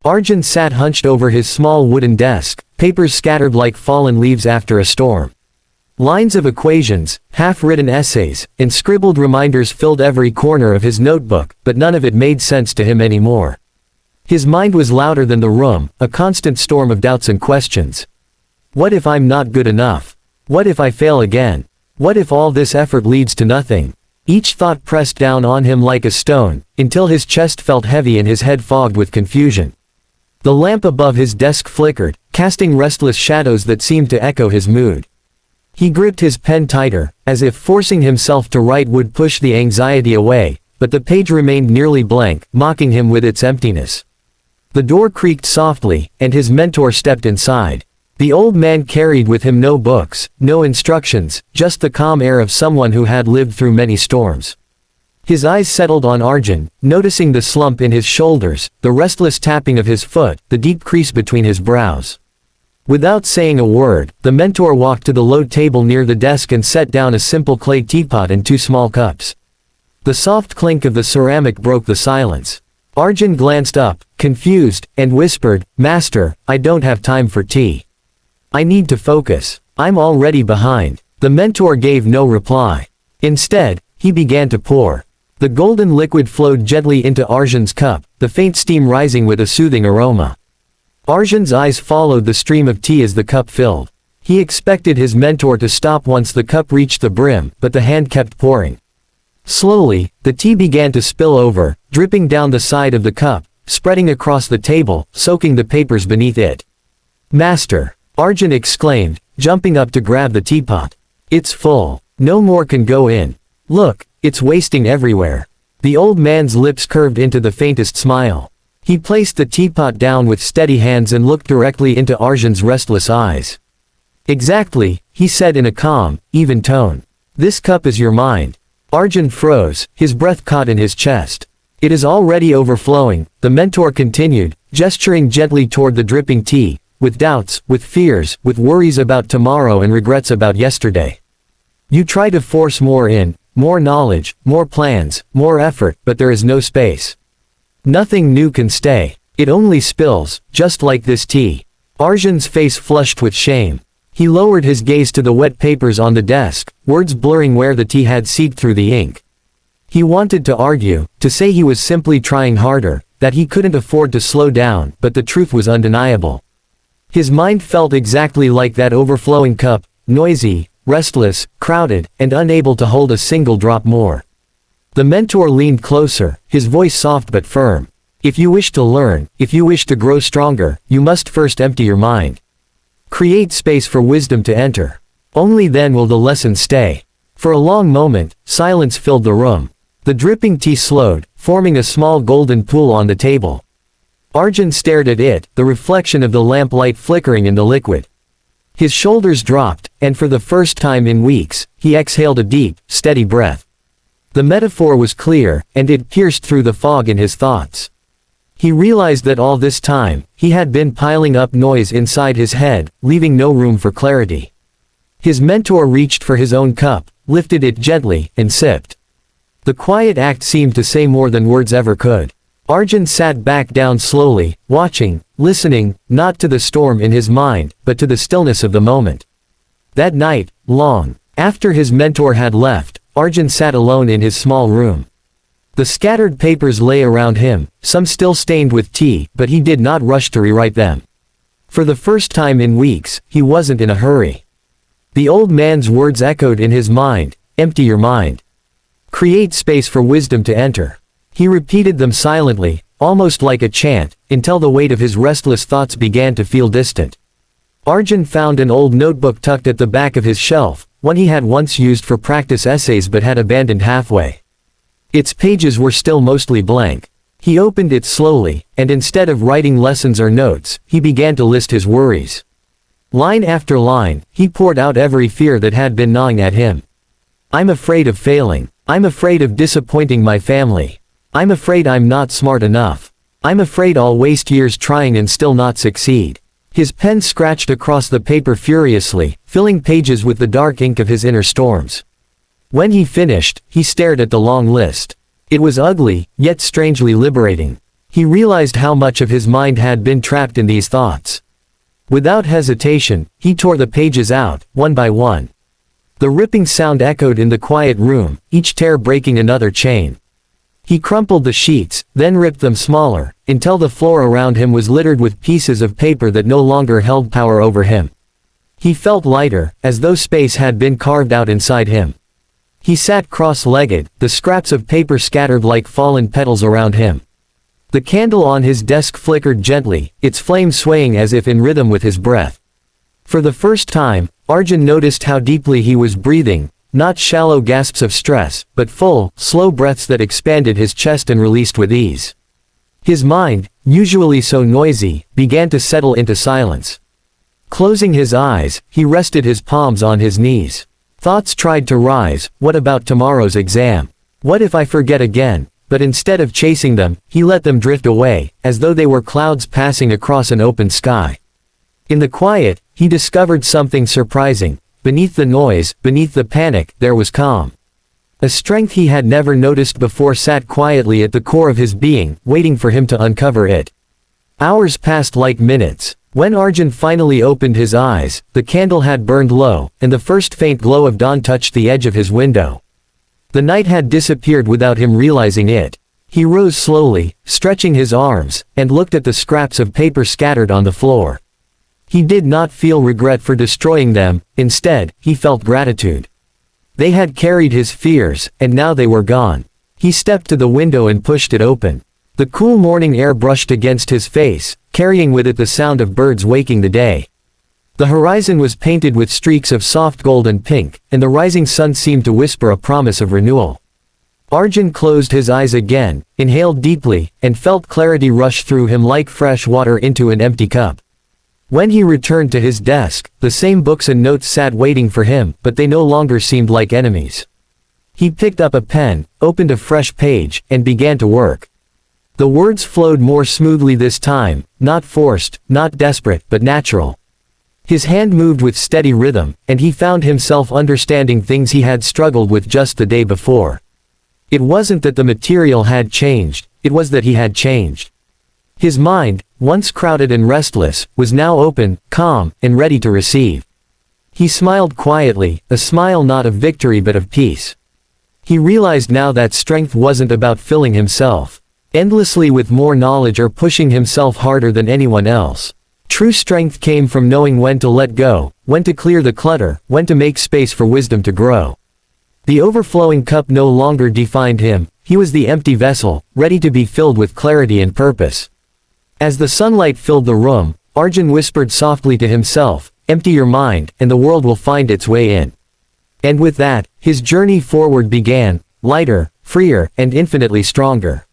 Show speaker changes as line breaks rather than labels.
Arjun sat hunched over his small wooden desk, papers scattered like fallen leaves after a storm. Lines of equations, half-written essays, and scribbled reminders filled every corner of his notebook, but none of it made sense to him anymore. His mind was louder than the room, a constant storm of doubts and questions. What if I'm not good enough? What if I fail again? What if all this effort leads to nothing? Each thought pressed down on him like a stone, until his chest felt heavy and his head fogged with confusion. The lamp above his desk flickered, casting restless shadows that seemed to echo his mood. He gripped his pen tighter, as if forcing himself to write would push the anxiety away, but the page remained nearly blank, mocking him with its emptiness. The door creaked softly, and his mentor stepped inside. The old man carried with him no books, no instructions, just the calm air of someone who had lived through many storms. His eyes settled on Arjun, noticing the slump in his shoulders, the restless tapping of his foot, the deep crease between his brows. Without saying a word, the mentor walked to the low table near the desk and set down a simple clay teapot and 2 small cups. The soft clink of the ceramic broke the silence. Arjun glanced up, confused, and whispered, "Master, I don't have time for tea. I need to focus. I'm already behind." The mentor gave no reply. Instead, he began to pour. The golden liquid flowed gently into Arjun's cup, the faint steam rising with a soothing aroma. Arjun's eyes followed the stream of tea as the cup filled. He expected his mentor to stop once the cup reached the brim, but the hand kept pouring. Slowly, the tea began to spill over, dripping down the side of the cup, spreading across the table, soaking the papers beneath it. "Master!" Arjun exclaimed, jumping up to grab the teapot. "It's full. No more can go in. Look, it's wasting everywhere." The old man's lips curved into the faintest smile. He placed the teapot down with steady hands and looked directly into Arjun's restless eyes. "Exactly," he said in a calm, even tone. "This cup is your mind." Arjun froze, his breath caught in his chest. "It is already overflowing," the mentor continued, gesturing gently toward the dripping tea, "with doubts, with fears, with worries about tomorrow and regrets about yesterday. You try to force more in, more knowledge, more plans, more effort, but there is no space. Nothing new can stay. It only spills, just like this tea." Arjun's face flushed with shame. He lowered his gaze to the wet papers on the desk, words blurring where the tea had seeped through the ink. He wanted to argue, to say he was simply trying harder, that he couldn't afford to slow down, but the truth was undeniable. His mind felt exactly like that overflowing cup, noisy, restless, crowded, and unable to hold a single drop more. The mentor leaned closer, his voice soft but firm. "If you wish to learn, if you wish to grow stronger, you must first empty your mind. Create space for wisdom to enter. Only then will the lesson stay." For a long moment, silence filled the room. The dripping tea slowed, forming a small golden pool on the table. Arjun stared at it, the reflection of the lamplight flickering in the liquid. His shoulders dropped, and for the first time in weeks, he exhaled a deep, steady breath. The metaphor was clear, and it pierced through the fog in his thoughts. He realized that all this time, he had been piling up noise inside his head, leaving no room for clarity. His mentor reached for his own cup, lifted it gently, and sipped. The quiet act seemed to say more than words ever could. Arjun sat back down slowly, watching, listening, not to the storm in his mind, but to the stillness of the moment. That night, long after his mentor had left, Arjun sat alone in his small room. The scattered papers lay around him, some still stained with tea, but he did not rush to rewrite them. For the first time in weeks, he wasn't in a hurry. The old man's words echoed in his mind, "Empty your mind. Create space for wisdom to enter." He repeated them silently, almost like a chant, until the weight of his restless thoughts began to feel distant. Arjun found an old notebook tucked at the back of his shelf, one he had once used for practice essays but had abandoned halfway. Its pages were still mostly blank. He opened it slowly, and instead of writing lessons or notes, he began to list his worries. Line after line, he poured out every fear that had been gnawing at him. "I'm afraid of failing. I'm afraid of disappointing my family. I'm afraid I'm not smart enough. I'm afraid I'll waste years trying and still not succeed." His pen scratched across the paper furiously, filling pages with the dark ink of his inner storms. When he finished, he stared at the long list. It was ugly, yet strangely liberating. He realized how much of his mind had been trapped in these thoughts. Without hesitation, he tore the pages out, one by one. The ripping sound echoed in the quiet room, each tear breaking another chain. He crumpled the sheets, then ripped them smaller, until the floor around him was littered with pieces of paper that no longer held power over him. He felt lighter, as though space had been carved out inside him. He sat cross-legged, the scraps of paper scattered like fallen petals around him. The candle on his desk flickered gently, its flame swaying as if in rhythm with his breath. For the first time, Arjun noticed how deeply he was breathing, not shallow gasps of stress, but full, slow breaths that expanded his chest and released with ease. His mind, usually so noisy, began to settle into silence. Closing his eyes, he rested his palms on his knees. Thoughts tried to rise. What about tomorrow's exam? What if I forget again? But instead of chasing them, he let them drift away, as though they were clouds passing across an open sky. In the quiet, he discovered something surprising. Beneath the noise, beneath the panic, there was calm. A strength he had never noticed before sat quietly at the core of his being, waiting for him to uncover it. Hours passed like minutes. When Arjun finally opened his eyes, the candle had burned low, and the first faint glow of dawn touched the edge of his window. The night had disappeared without him realizing it. He rose slowly, stretching his arms, and looked at the scraps of paper scattered on the floor. He did not feel regret for destroying them, instead, he felt gratitude. They had carried his fears, and now they were gone. He stepped to the window and pushed it open. The cool morning air brushed against his face, carrying with it the sound of birds waking the day. The horizon was painted with streaks of soft gold and pink, and the rising sun seemed to whisper a promise of renewal. Arjun closed his eyes again, inhaled deeply, and felt clarity rush through him like fresh water into an empty cup. When he returned to his desk, the same books and notes sat waiting for him, but they no longer seemed like enemies. He picked up a pen, opened a fresh page, and began to work. The words flowed more smoothly this time, not forced, not desperate, but natural. His hand moved with steady rhythm, and he found himself understanding things he had struggled with just the day before. It wasn't that the material had changed, it was that he had changed. His mind, once crowded and restless, was now open, calm, and ready to receive. He smiled quietly, a smile not of victory but of peace. He realized now that strength wasn't about filling himself endlessly with more knowledge or pushing himself harder than anyone else. True strength came from knowing when to let go, when to clear the clutter, when to make space for wisdom to grow. The overflowing cup no longer defined him, he was the empty vessel, ready to be filled with clarity and purpose. As the sunlight filled the room, Arjun whispered softly to himself, "Empty your mind, and the world will find its way in." And with that, his journey forward began, lighter, freer, and infinitely stronger.